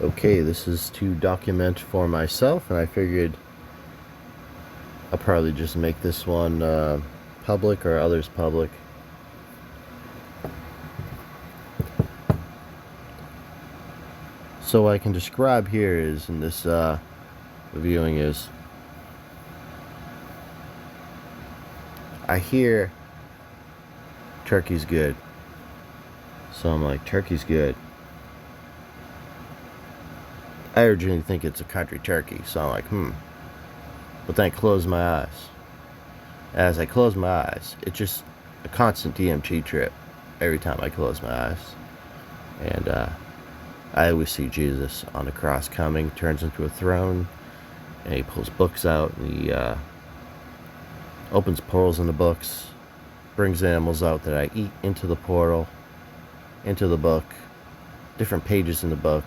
Okay, this is to document for myself, and I figured I'll probably just make this one public or others public. So what I can describe here is, in this reviewing is, I hear turkey's good. So I'm like, turkey's good. I originally think it's a country turkey, so I'm like, But then I close my eyes. As I close my eyes, it's just a constant DMT trip every time I close my eyes. And I always see Jesus on the cross coming, turns into a throne, and he pulls books out, and he opens portals in the books, brings animals out that I eat into the portal, into the book, different pages in the book.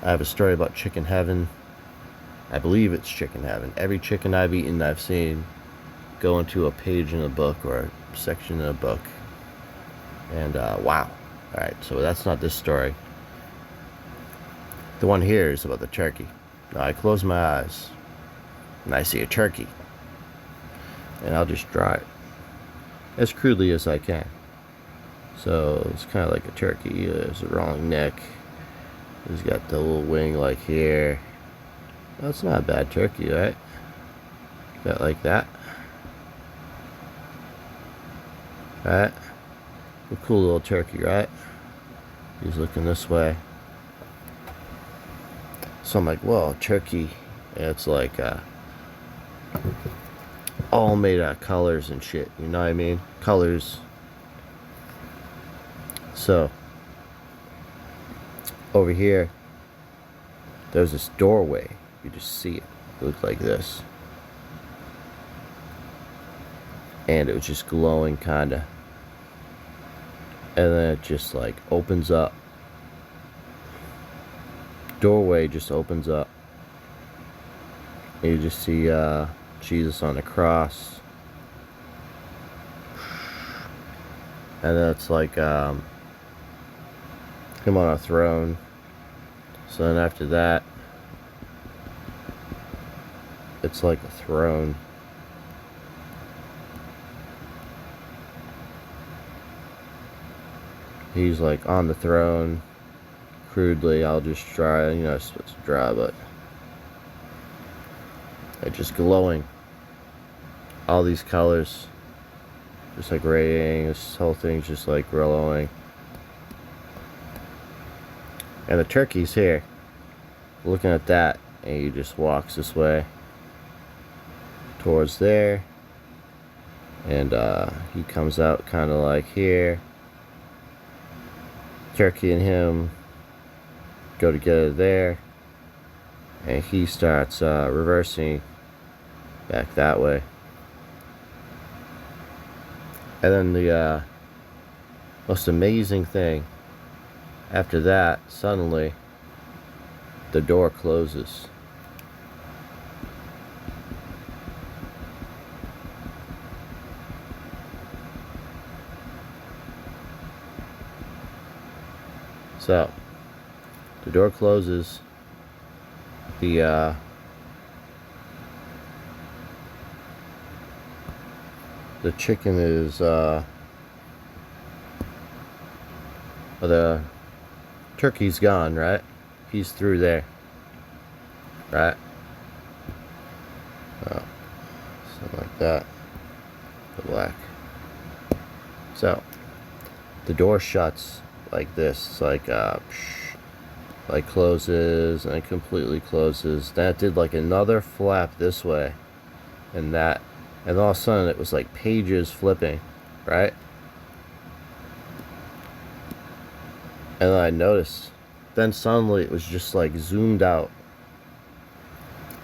I have a story about chicken heaven. I believe it's chicken heaven. Every chicken I've eaten, I've seen go into a page in a book or a section in a book. And wow. Alright, so that's not this story. The one here is about the turkey. Now I close my eyes and I see a turkey. And I'll just draw it as crudely as I can. So it's kind of like a turkey. There's a rolling neck. He's got the little wing like here. That's not a bad turkey, right? Got like that. Right? A cool little turkey, right? He's looking this way. So I'm like, whoa, turkey. And it's like all made out of colors and shit. You know what I mean? Colors. So over here, there's this doorway. You just see it. It looked like this. And it was just glowing, kinda. And then it just like opens up. Doorway just opens up. And you just see Jesus on the cross. And then it's like him on a throne. So then after that, it's like a throne. He's like on the throne. Crudely, I'll just draw, it's supposed to draw, but it's just glowing. All these colors, just like radiating. This whole thing's just like glowing. And the turkey's here, looking at that, and he just walks this way towards there, and he comes out kind of like here. Turkey and him go together there, and he starts reversing back that way. And then the most amazing thing, after that, suddenly the door closes. So the door closes. The chicken is the turkey's gone, right? He's through there, right? Something like that. The black. So the door shuts like this. It's like closes and completely closes. Then it did like another flap this way, and that, and all of a sudden it was like pages flipping, right? And then I noticed, then suddenly it was just like zoomed out.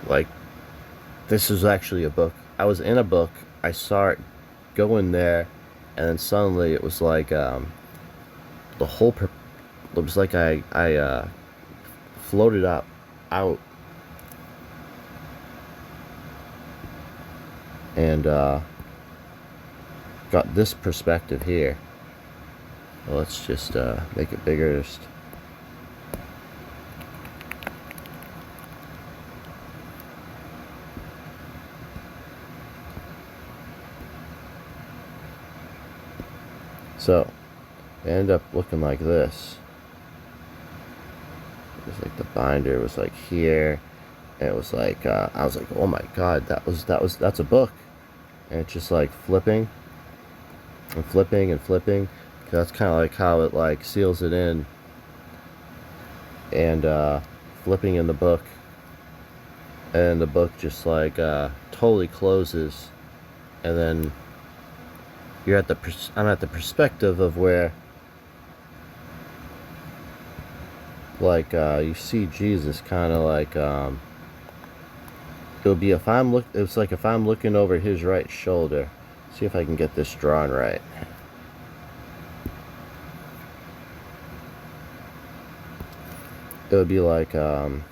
Like, this is actually a book. I was in a book, I saw it go in there, and then suddenly it was like the whole it was like I floated up out, and got this perspective here. Well, let's just make it bigger. Just So it ended up looking like this. It was like the binder was like here, and it was like I was like, oh my god, that's a book, and it's just like flipping and flipping and flipping. That's kind of like how it like seals it in, and flipping in the book, and the book just like totally closes, and then you're at I'm at the perspective of where like you see Jesus kind of like it would be if it's like if I'm looking over his right shoulder. See if I can get this drawn right. It would be like okay,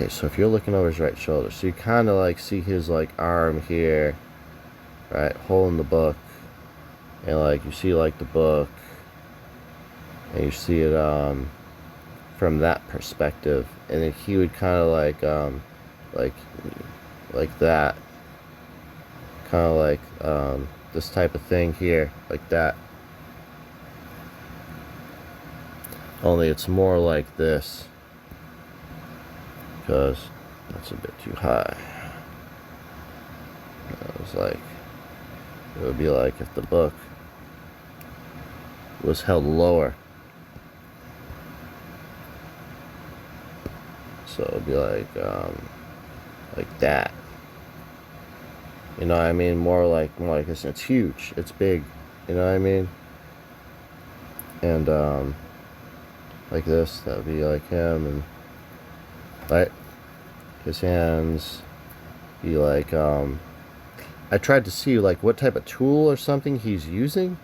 so if you're looking over his right shoulder, so you kind of like see his like arm here, right, holding the book, and like you see like the book, and you see it from that perspective, and then he would kind of like like that, kind of like this type of thing here, like that. Only it's more like this, because that's a bit too high. It was like, it would be like if the book was held lower. So it would be like that. You know what I mean? More like this. It's huge. It's big. You know what I mean? And like this, that would be like him, and right, his hands be like I tried to see like what type of tool or something he's using.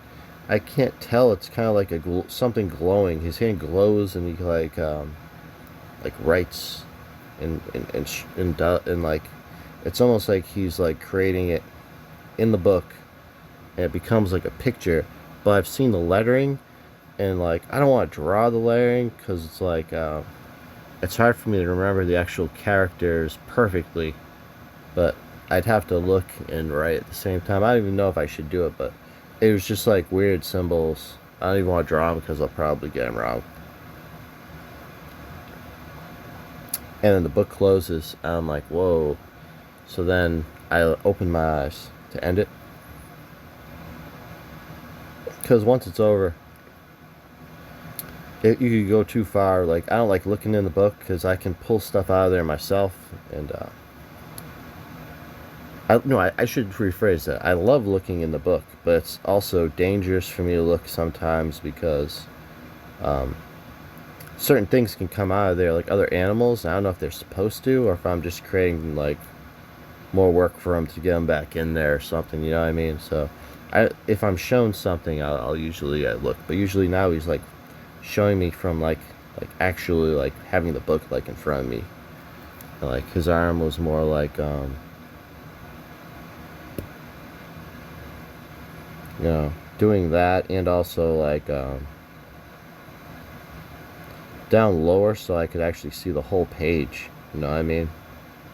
I can't tell. It's kind of like something glowing. His hand glows, and he like writes and like it's almost like he's like creating it in the book, and it becomes like a picture. But I've seen the lettering, and like I don't want to draw the lettering because it's like it's hard for me to remember the actual characters perfectly, but I'd have to look and write at the same time. I don't even know if I should do it, but it was just like weird symbols. I don't even want to draw them because I'll probably get them wrong. And then the book closes, and I'm like, whoa. So then I open my eyes to end it, because once it's over, you could go too far. Like I don't like looking in the book because I can pull stuff out of there myself, and I should rephrase that. I love looking in the book, but it's also dangerous for me to look sometimes because certain things can come out of there, like other animals. I don't know if they're supposed to, or if I'm just creating like more work for them to get them back in there or something. You know what I mean? So, if I'm shown something, I'll usually look. But usually now he's like showing me from like actually like having the book like in front of me. And, like his arm was more like you know, doing that, and also like down lower so I could actually see the whole page. You know what I mean?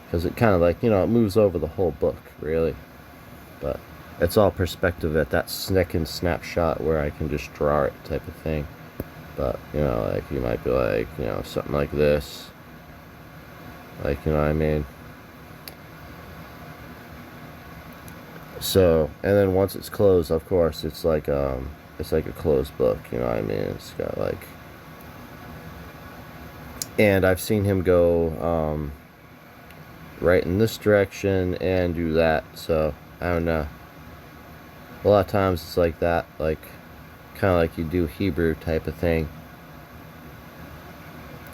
Because it kind of like, you know, it moves over the whole book really, but it's all perspective at that second snapshot where I can just draw it type of thing. But you know, like you might be like, you know, something like this, like, you know what I mean? So, and then once it's closed, of course, it's like a closed book, you know what I mean? It's got like, and I've seen him go right in this direction and do that. So I don't know. A lot of times it's like that, like kind of like you do Hebrew type of thing,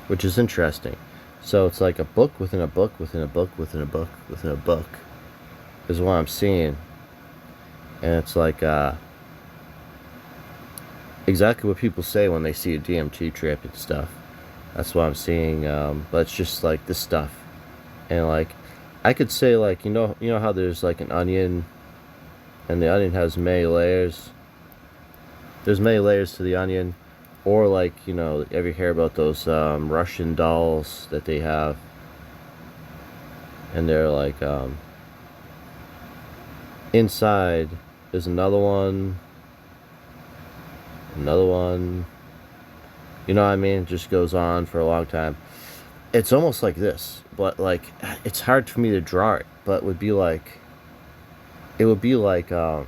which is interesting. So it's like a book within a book within a book within a book within a book is what I'm seeing. And it's like exactly what people say when they see a DMT trip and stuff. That's what I'm seeing. But it's just like this stuff. And like I could say, like, you know how there's like an onion, and the onion has many layers. There's many layers to the onion. Or like, you know, ever hear about those Russian dolls that they have, and they're like inside is another one, another one. You know what I mean? It just goes on for a long time. It's almost like this, but like it's hard for me to draw it, but it would be like a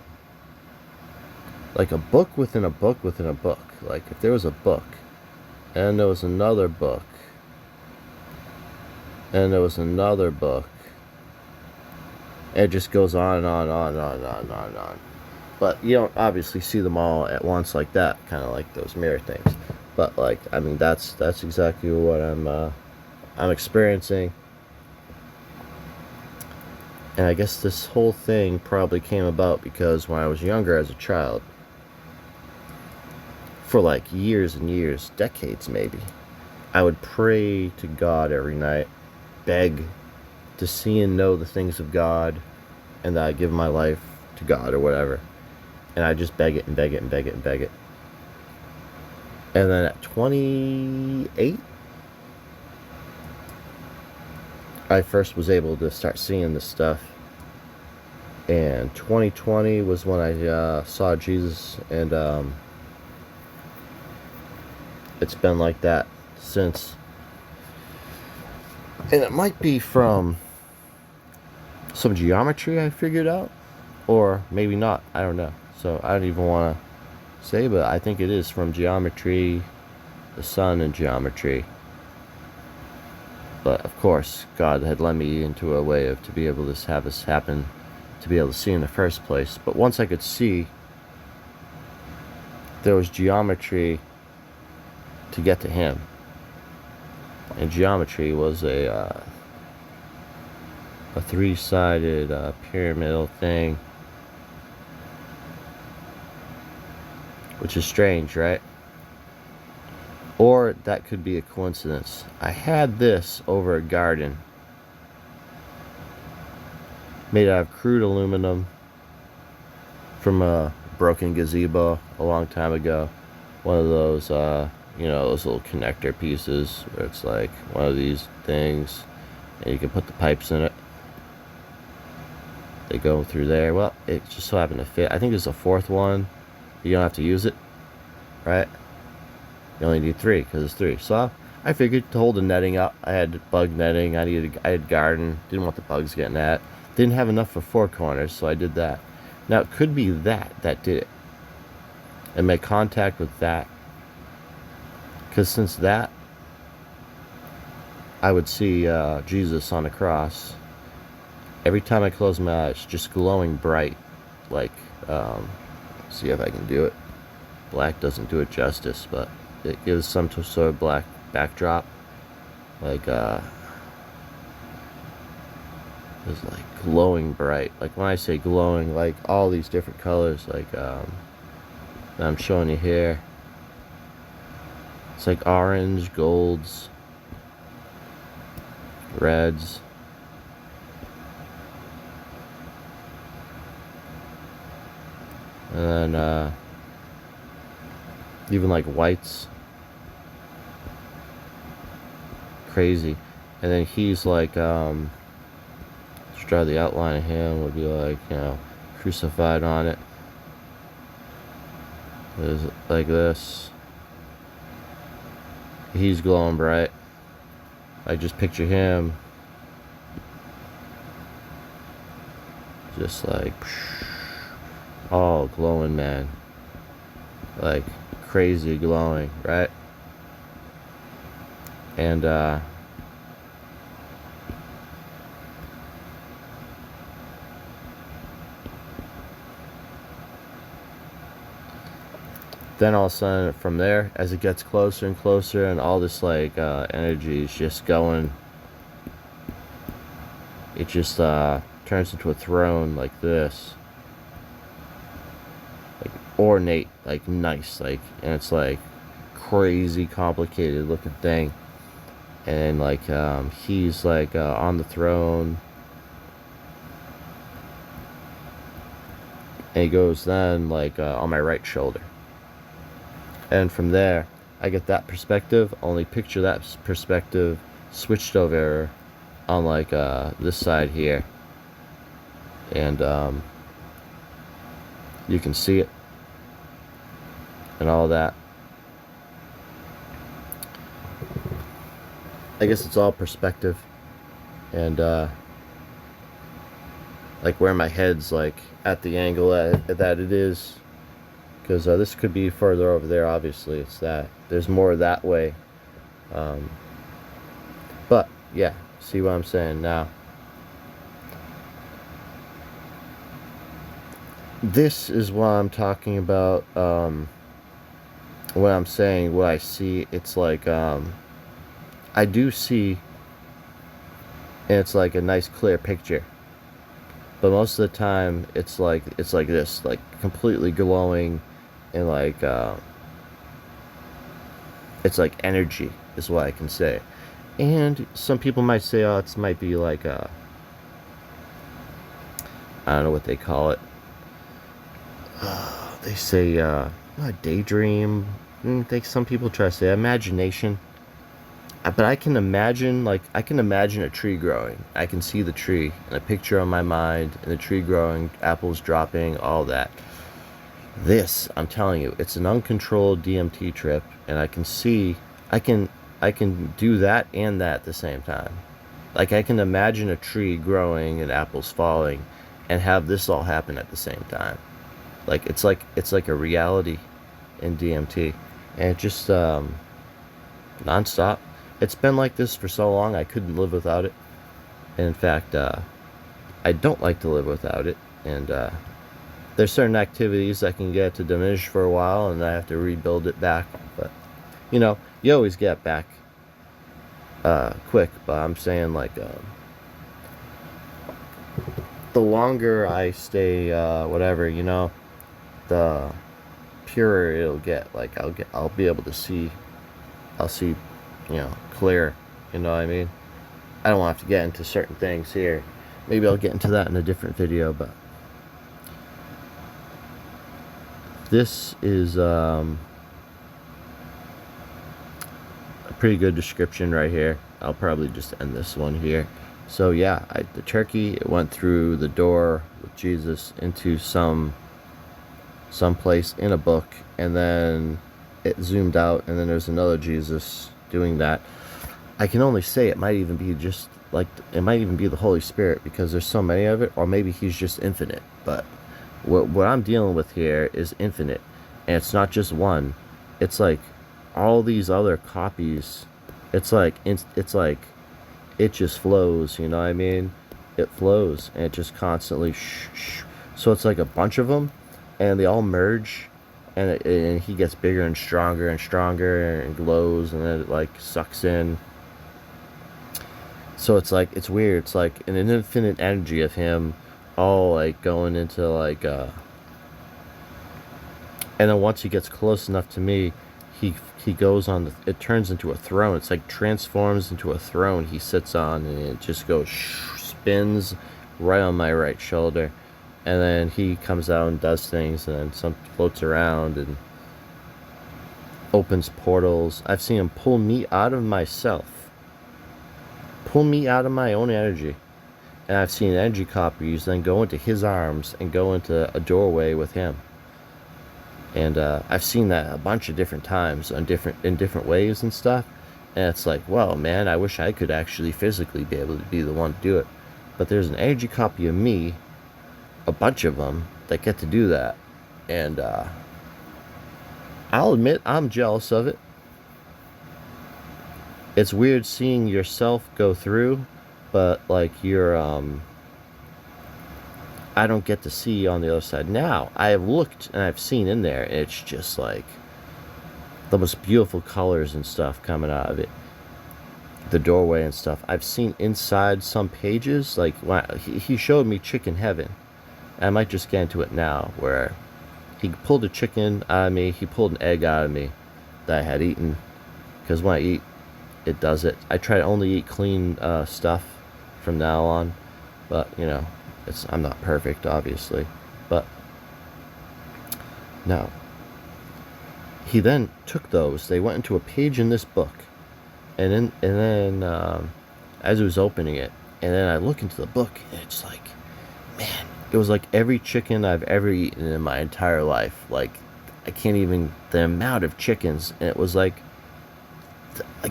book within a book within a book. Like if there was a book, and there was another book, and there was another book, and it just goes on and on and on and on and on and on and on. But you don't obviously see them all at once like that, kind of like those mirror things. But like, I mean, that's exactly what I'm experiencing. And I guess this whole thing probably came about because when I was younger as a child, for like years and years, decades maybe, I would pray to God every night, beg to see and know the things of God, and that I give my life to God or whatever. And I just beg it and beg it and beg it and beg it. And then at 28, I first was able to start seeing this stuff. And 2020 was when I saw Jesus, and it's been like that since. And it might be from some geometry I figured out, or maybe not. I don't know. So I don't even want to say, but I think it is from geometry, the sun and geometry. But of course, God had led me into a way of to be able to have this happen, to be able to see in the first place. But once I could see, there was geometry to get to Him, and geometry was a three-sided pyramidal thing, which is strange, right? Or that could be a coincidence. I had this over a garden made out of crude aluminum from a broken gazebo a long time ago. One of those, those little connector pieces where it's like one of these things, and you can put the pipes in it. They go through there. Well, it just so happened to fit. I think there's a fourth one. You don't have to use it, right? You only need 3 because it's 3. So I figured to hold the netting up. I had bug netting. I had garden. Didn't want the bugs getting at. Didn't have enough for 4 corners, so I did that. Now it could be that did it, and make contact with that. Because since that, I would see Jesus on the cross. Every time I close my eyes, just glowing bright, like, see if I can do it. Black doesn't do it justice, but it gives some sort of black backdrop. Like, it's like glowing bright. Like when I say glowing, like all these different colors, like, I'm showing you here. It's like orange, golds, reds. And then, even like whites. Crazy. And then he's like, let's draw the outline of him, would be like, crucified on it. It's like this. He's glowing bright. I just picture him just like all glowing, man. Like crazy glowing, right? And then all of a sudden from there, as it gets closer and closer, and all this like energy is just going, it just turns into a throne like this, like ornate, like nice, like, and it's like crazy complicated looking thing. And like he's like on the throne, and he goes then like on my right shoulder. And from there, I get that perspective. Only picture that perspective switched over on like this side here, and you can see it. and all that. I guess it's all perspective, and like where my head's like at the angle that it is, because this could be further over there. Obviously, it's that there's more that way. Um, but yeah, see what I'm saying now. This is what I'm talking about. What I'm saying, what I see, it's like I do see, and it's like a nice clear picture. But most of the time, it's like this, like completely glowing, and like it's like energy is what I can say. And some people might say, oh, it might be like I don't know what they call it. They say daydream. Some people try to say imagination. But I can imagine, a tree growing. I can see the tree and a picture on my mind, and the tree growing, apples dropping, all that. This, I'm telling you, it's an uncontrolled DMT trip, and I can see, I can do that and that at the same time. Like, I can imagine a tree growing and apples falling, and have this all happen at the same time. It's like a reality in DMT, and it just nonstop. It's been like this for so long I couldn't live without it. And in fact, I don't like to live without it. And there's certain activities that can get to diminish for a while, and I have to rebuild it back. But you always get back quick. But I'm saying the longer I stay, whatever, the purer it'll get. Like I'll be able to see. I'll see, clear. You know what I mean? I don't have to get into certain things here. Maybe I'll get into that in a different video, but this is a pretty good description right here. I'll probably just end this one here. So yeah, the turkey, it went through the door with Jesus into some place in a book, and then it zoomed out, and then there's another Jesus doing that. I can only say it might even be the Holy Spirit, because there's so many of it, or maybe he's just infinite. But what I'm dealing with here is infinite, and it's not just one. It's like all these other copies. It's like it just flows. You know what I mean? It flows, and it just constantly so it's like a bunch of them, and they all merge, and he gets bigger and stronger and glows, and then it like sucks in. So it's weird. It's like an infinite energy of him, all like going into and then once he gets close enough to me, he goes on. It turns into a throne. It's like transforms into a throne he sits on, and it just goes spins right on my right shoulder. And then he comes out and does things, and then floats around and opens portals. I've seen him pull me out of myself, pull me out of my own energy. And I've seen energy copies then go into his arms and go into a doorway with him. And I've seen that a bunch of different times in different ways and stuff. And it's like, well, man, I wish I could actually physically be able to be the one to do it. But there's an energy copy of me, a bunch of them, that get to do that. And I'll admit I'm jealous of it. It's weird seeing yourself go through, but like I don't get to see on the other side. Now I have looked and I've seen in there, and it's just like the most beautiful colors and stuff coming out of it, the doorway and stuff. I've seen inside some pages, like he showed me Chicken Heaven. I might just get into it now, where he pulled a chicken out of me, he pulled an egg out of me that I had eaten, because when I eat, it does it. I try to only eat clean stuff from now on, but I'm not perfect, obviously. But no, he then took those. They went into a page in this book, and then as I was opening it, and then I look into the book, and it's like, man, it was like every chicken I've ever eaten in my entire life. Like I can't even, the amount of chickens, and it was like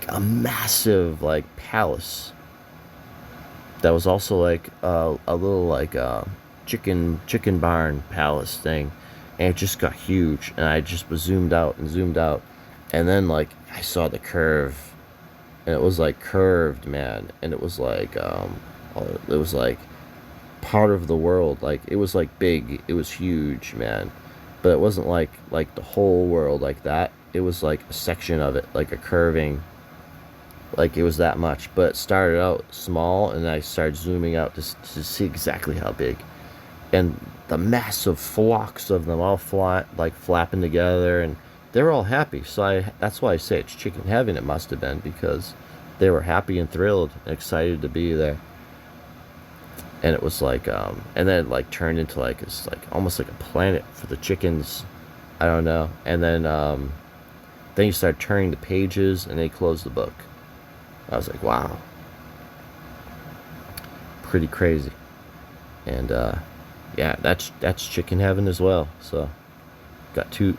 a massive like palace that was also like a little like chicken barn palace thing, and it just got huge, and I just was zoomed out and zoomed out, and then like I saw the curve, and it was like curved, man, and it was like part of the world, like it was like big, it was huge, man, but it wasn't like the whole world like that. It was like a section of it, like a curving, like it was that much, but it started out small, and I started zooming out to see exactly how big, and the massive flocks of them all flapping together, and they were all happy. So that's why I say it's chicken heaven. It must have been, because they were happy and thrilled and excited to be there. And it was like and then it like turned into like it's like almost like a planet for the chickens. I don't know. And then you start turning the pages, and they closed the book. I was like, wow, pretty crazy. And yeah, that's chicken heaven as well. So got two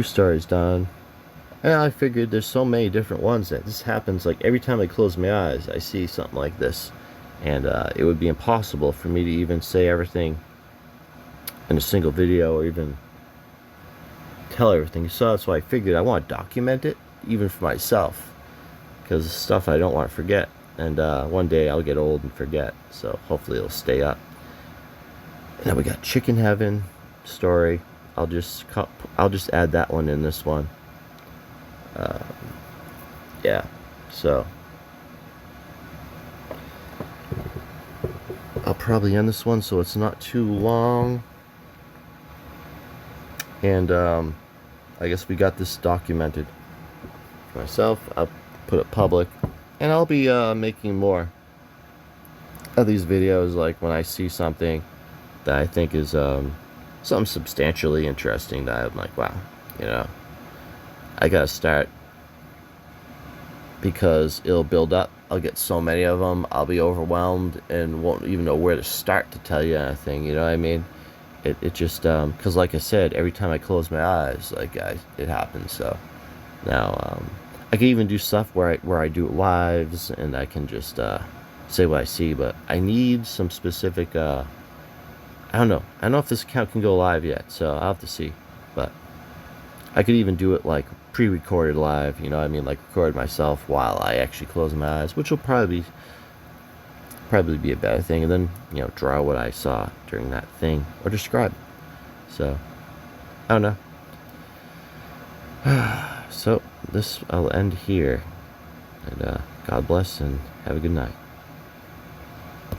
stories done. And I figured there's so many different ones that this happens. Like every time I close my eyes, I see something like this, and it would be impossible for me to even say everything in a single video, or even tell everything. So that's why I figured I want to document it, even for myself, because it's stuff I don't want to forget. And one day I'll get old and forget, so hopefully it'll stay up. And then we got chicken heaven story. I'll just add that one in this one. Yeah, so I'll probably end this one so it's not too long. And I guess we got this documented for myself. I'll put it public, and I'll be making more of these videos, like when I see something that I think is something substantially interesting, that I'm like, wow, you know, I gotta start, because it'll build up. I'll get so many of them, I'll be overwhelmed and won't even know where to start to tell you anything, you know what I mean? It just, because like I said, every time I close my eyes, like it happens. So now I can even do stuff where I do lives, and I can just say what I see, but I need some specific, I don't know if this account can go live yet, so I'll have to see. But I could even do it like pre-recorded live, you know what I mean, like record myself while I actually close my eyes, which will probably be a better thing, and then, you know, draw what I saw during that thing, or describe it. So I don't know. So this I'll end here, and God bless, and have a good night.